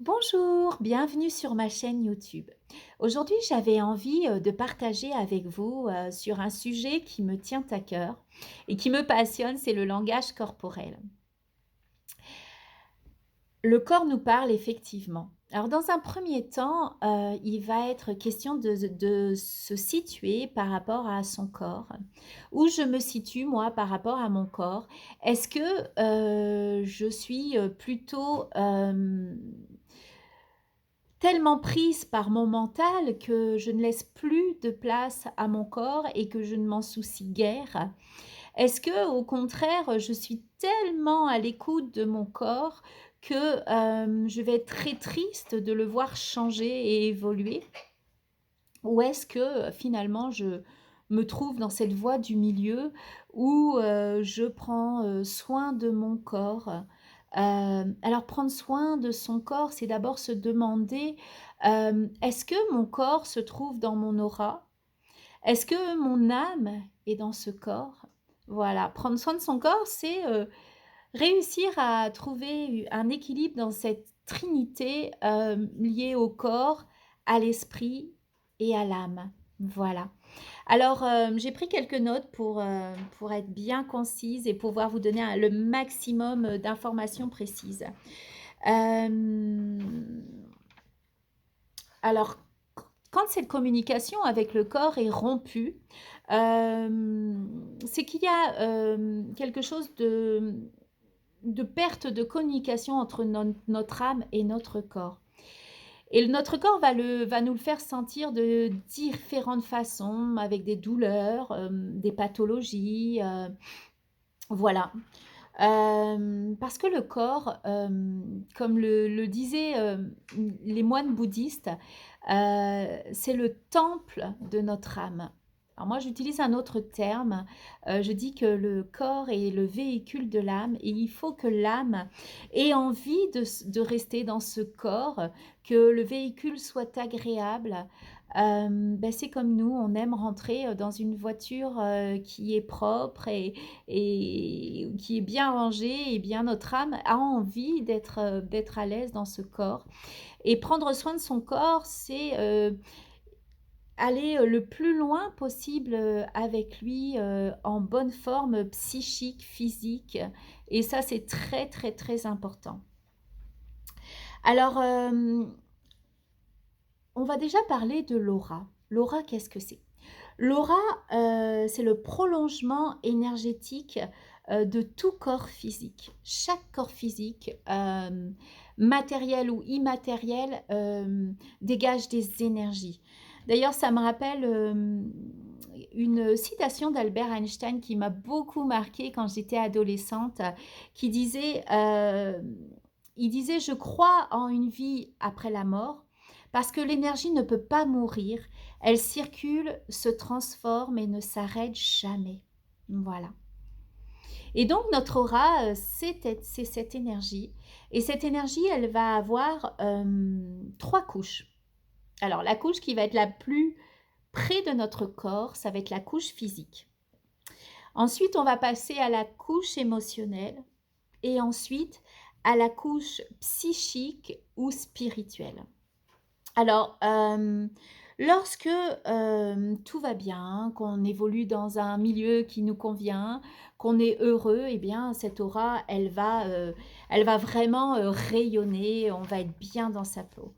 Bonjour, bienvenue sur ma chaîne YouTube. Aujourd'hui, j'avais envie de partager avec vous sur un sujet qui me tient à cœur et qui me passionne, c'est le langage corporel. Le corps nous parle effectivement. Alors dans un premier temps, il va être question de se situer par rapport à son corps. Où je me situe moi par rapport à mon corps? Est-ce que, je suis, plutôt, tellement prise par mon mental que je ne laisse plus de place à mon corps et que je ne m'en soucie guère? Est-ce que, au contraire, je suis tellement à l'écoute de mon corps que, je vais être très triste de le voir changer et évoluer? Ou est-ce que, finalement, je me trouve dans cette voie du milieu où, je prends, soin de mon corps? Alors prendre soin de son corps, c'est d'abord se demander, «Est-ce que mon corps se trouve dans mon aura? Est-ce que mon âme est dans ce corps?» Voilà, prendre soin de son corps, c'est, réussir à trouver un équilibre dans cette trinité, liée au corps, à l'esprit et à l'âme. Voilà. Alors, j'ai pris quelques notes pour être bien concise et pouvoir vous donner le maximum, d'informations précises. Hem, alors, quand cette communication avec le corps est rompue, c'est qu'il y a, quelque chose de perte de communication entre notre âme et notre corps. Et notre corps va nous le faire sentir de différentes façons, avec des douleurs, des pathologies, voilà. Parce que le corps, comme le disaient, les moines bouddhistes, c'est le temple de notre âme. Alors moi, j'utilise un autre terme, je dis que le corps est le véhicule de l'âme et il faut que l'âme ait envie de rester dans ce corps, que le véhicule soit agréable. C'est comme nous, on aime rentrer, dans une voiture, qui est propre et qui est bien rangé et bien notre âme a envie d'être à l'aise dans ce corps et prendre soin de son corps, c'est, aller, le plus loin possible, avec lui, en bonne forme psychique, physique et ça, c'est très, très, très important. Alors, on va déjà parler de l'aura. L'aura, qu'est-ce que c'est? L'aura, c'est le prolongement énergétique, de tout corps physique. Chaque corps physique, matériel ou immatériel, dégage des énergies. D'ailleurs, ça me rappelle, une citation d'Albert Einstein qui m'a beaucoup marquée quand j'étais adolescente, qui disait, il disait: «Je crois en une vie après la mort, parce que l'énergie ne peut pas mourir, elle circule, se transforme et ne s'arrête jamais.» Voilà. Et donc notre aura, c'est cette énergie et cette énergie, elle va avoir, 3 couches. Alors la couche qui va être la plus près de notre corps, ça va être la couche physique. Ensuite, on va passer à la couche émotionnelle et ensuite à la couche psychique ou spirituelle. Alors, lorsque, tout va bien, qu'on évolue dans un milieu qui nous convient, qu'on est heureux et bien cette aura, elle va vraiment, rayonner, on va être bien dans sa peau.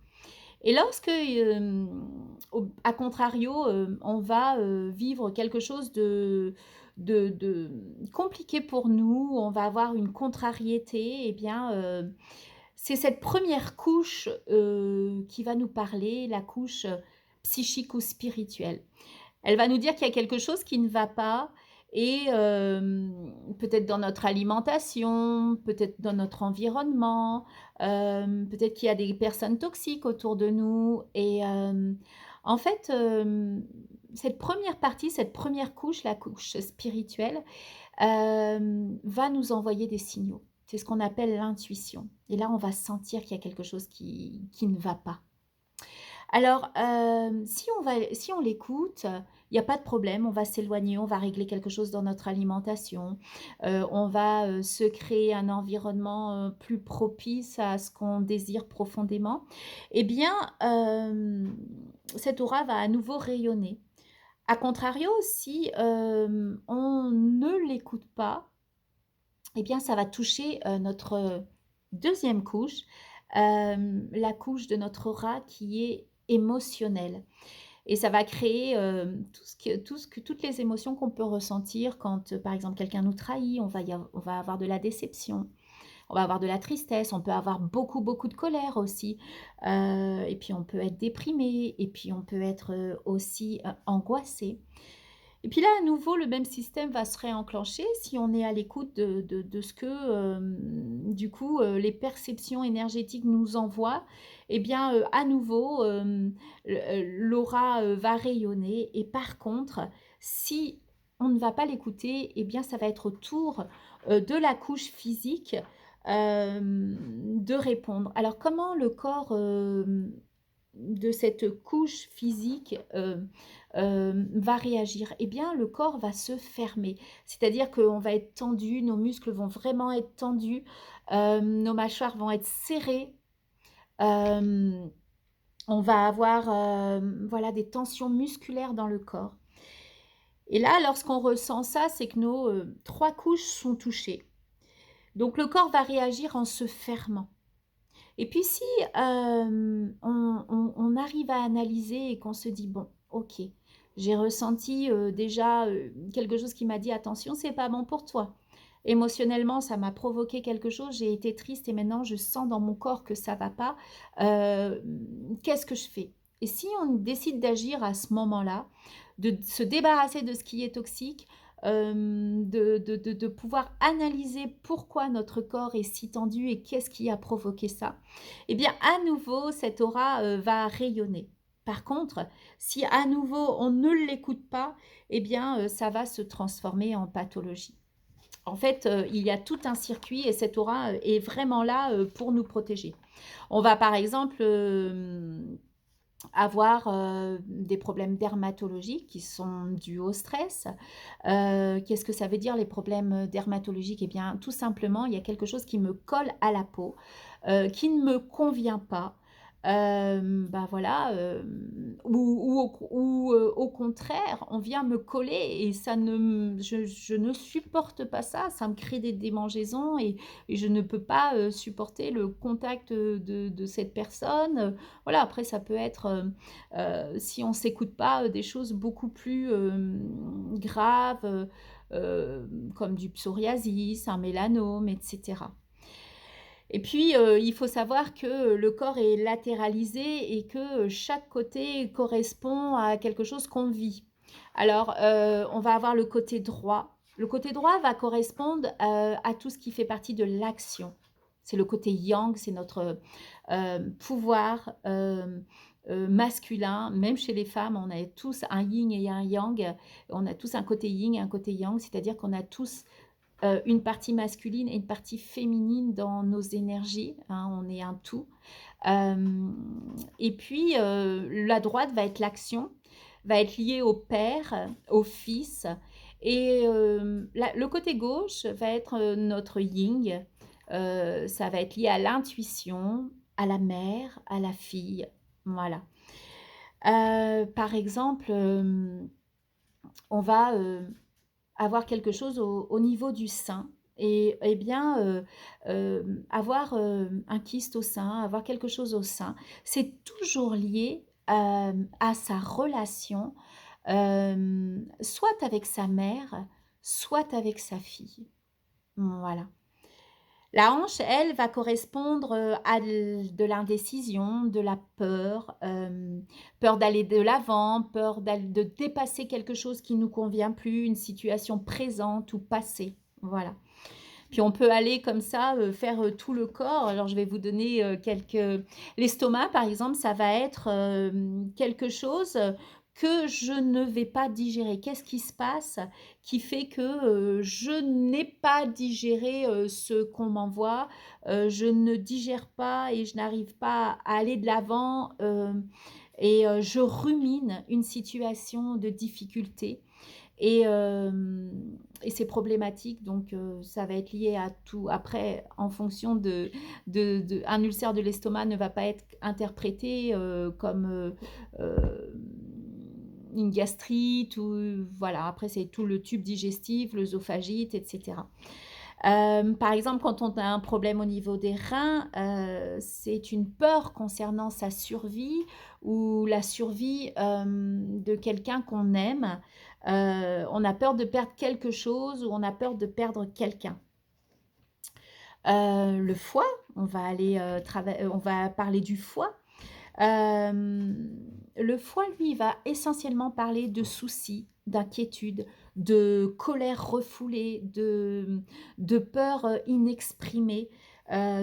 Et lorsque, au à contrario, on va, vivre quelque chose de compliqué pour nous, on va avoir une contrariété et bien, c'est cette première couche, qui va nous parler, la couche, psychique ou spirituelle. Elle va nous dire qu'il y a quelque chose qui ne va pas et peut-être dans notre alimentation, peut-être dans notre environnement, peut-être qu'il y a des personnes toxiques autour de nous et en fait, cette première partie, cette première couche, la couche spirituelle, va nous envoyer des signaux. C'est ce qu'on appelle l'intuition et là, on va sentir qu'il y a quelque chose qui ne va pas. Alors, si on l'écoute, il y a pas de problème, on va s'éloigner, on va régler quelque chose dans notre alimentation, on va, se créer un environnement, plus propice à ce qu'on désire profondément. Eh bien, cette aura va à nouveau rayonner. A contrario, si, on ne l'écoute pas, eh bien, ça va toucher, notre, 2e couche, la couche de notre aura qui est émotionnelle et ça va créer, toutes les émotions qu'on peut ressentir quand, par exemple, quelqu'un nous trahit. On va avoir de la déception, on va avoir de la tristesse, on peut avoir beaucoup, beaucoup de colère aussi, et puis on peut être déprimé et puis on peut être, aussi, angoissé. Et puis là, à nouveau, le même système va se réenclencher si on est à l'écoute de ce que, du coup, les perceptions énergétiques nous envoient. Eh bien, à nouveau, l'aura, va rayonner et par contre, si on ne va pas l'écouter, eh bien, ça va être au tour, de la couche physique, de répondre. Alors comment le corps, de cette couche physique, va réagir? Eh bien, le corps va se fermer. C'est-à-dire qu'on va être tendu, nos muscles vont vraiment être tendus, nos mâchoires vont être serrées, hem, on va avoir, voilà, des tensions musculaires dans le corps. Et là, lorsqu'on ressent ça, c'est que nos, 3 couches sont touchées. Donc le corps va réagir en se fermant. Et puis si, on arrive à analyser et qu'on se dit: «Bon, OK, j'ai ressenti, déjà, quelque chose qui m'a dit: "Attention, c'est pas bon pour toi"». Émotionnellement, ça m'a provoqué quelque chose, j'ai été triste et maintenant je sens dans mon corps que ça va pas. Qu'est-ce que je fais?» Et si on décide d'agir à ce moment-là, de se débarrasser de ce qui est toxique, de pouvoir analyser pourquoi notre corps est si tendu et qu'est-ce qui a provoqué ça, eh bien, à nouveau, cette aura, va rayonner. Par contre, si à nouveau on ne l'écoute pas, eh bien, ça va se transformer en pathologie. En fait, il y a tout un circuit et cette aura, est vraiment là, pour nous protéger. On va par exemple, avoir, des problèmes dermatologiques qui sont dus au stress. Qu'est-ce que ça veut dire les problèmes, dermatologiques? Eh bien, tout simplement, il y a quelque chose qui me colle à la peau, qui ne me convient pas. Bah, voilà, au contraire, on vient me coller et ça ne m je ne supporte pas ça, ça me crée des démangeaisons et je ne peux pas, supporter le contact, de cette personne. Voilà, après ça peut être, si on s'écoute pas, des choses beaucoup plus, graves, comme du psoriasis, un mélanome et cetera. Et puis, il faut savoir que le corps est latéralisé et que chaque côté correspond à quelque chose qu'on vit. Alors, on va avoir le côté droit. Le côté droit va correspondre, à tout ce qui fait partie de l'action. C'est le côté yang, c'est notre, pouvoir, masculin. Même chez les femmes, on a tous un yin et un yang. On a tous un côté yin et un côté yang, c'est-à-dire qu'on a tous une partie masculine et une partie féminine dans nos énergies, hein, on est un tout. Et puis, la droite va être l'action, va être liée au père, au fils et le côté gauche va être, notre yin, ça va être lié à l'intuition, à la mère, à la fille, voilà. Par exemple, on va, avoir quelque chose au niveau du sein et bien, avoir, un kyste au sein, avoir quelque chose au sein, c'est toujours lié, à sa relation, soit avec sa mère, soit avec sa fille. Voilà. La hanche, elle, va correspondre, à de l'indécision, de la peur, peur d'aller de l'avant, peur de dépasser quelque chose qui nous convient plus, une situation présente ou passée. Voilà. Puis on peut aller comme ça, faire, tout le corps. Alors je vais vous donner, quelques l'estomac par exemple, ça va être, quelque chose, que je ne vais pas digérer. Qu'est-ce qui se passe qui fait que, je n'ai pas digéré, ce qu'on m'envoie, je ne digère pas et je n'arrive pas à aller de l'avant, et je rumine une situation de difficulté et c'est problématique donc ça va être lié à tout. Après, en fonction de un ulcère de l'estomac ne va pas être interprété, comme, une gastrite ou voilà, après c'est tout le tube digestif, l'œsophagite et cetera. Par exemple, quand on a un problème au niveau des reins, c'est une peur concernant sa survie ou la survie, de quelqu'un qu'on aime. On a peur de perdre quelque chose ou on a peur de perdre quelqu'un. Le foie, on va parler du foie. Hem, le foie, lui, il va essentiellement parler de soucis, d'inquiétudes, de colère refoulée, de peur, inexprimée,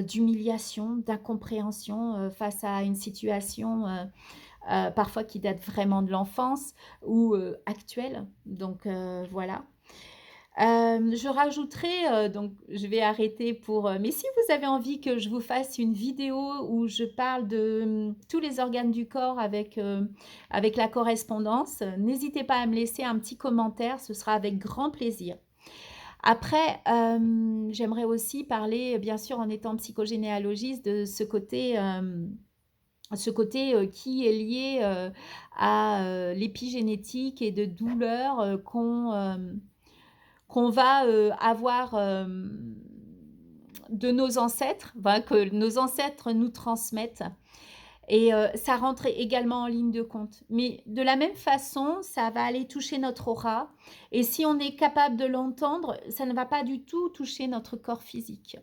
d'humiliation, d'incompréhension, face à une situation, parfois qui date vraiment de l'enfance ou, actuelle. Donc, voilà. Je rajouterai, donc je vais arrêter pour, mais si vous avez envie que je vous fasse une vidéo où je parle de, tous les organes du corps avec la correspondance, n'hésitez pas à me laisser un petit commentaire, ce sera avec grand plaisir. Après, j'aimerais aussi parler, bien sûr, en étant psychogénéalogiste, de ce côté, qui est lié, à, l'épigénétique et de douleurs, qu'on va avoir de nos ancêtres, enfin, que nos ancêtres nous transmettent. Et ça rentre également en ligne de compte. Mais de la même façon, ça va aller toucher notre aura. Et si on est capable de l'entendre, ça ne va pas du tout toucher notre corps physique.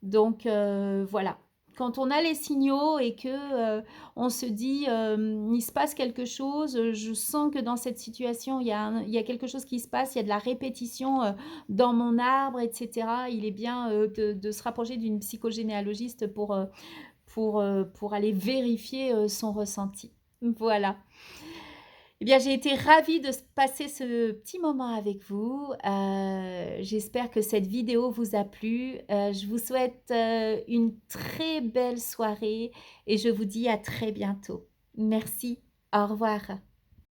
Donc voilà. Quand on a les signaux et que on se dit il se passe quelque chose, je sens que dans cette situation il y a quelque chose qui se passe, il y a de la répétition dans mon arbre, etc. Il est bien de se rapprocher d'une psychogénéalogiste pour aller vérifier son ressenti. Voilà. Eh bien, j'ai été ravie de passer ce petit moment avec vous. J'espère que cette vidéo vous a plu. Je vous souhaite une très belle soirée et je vous dis à très bientôt. Merci. Au revoir.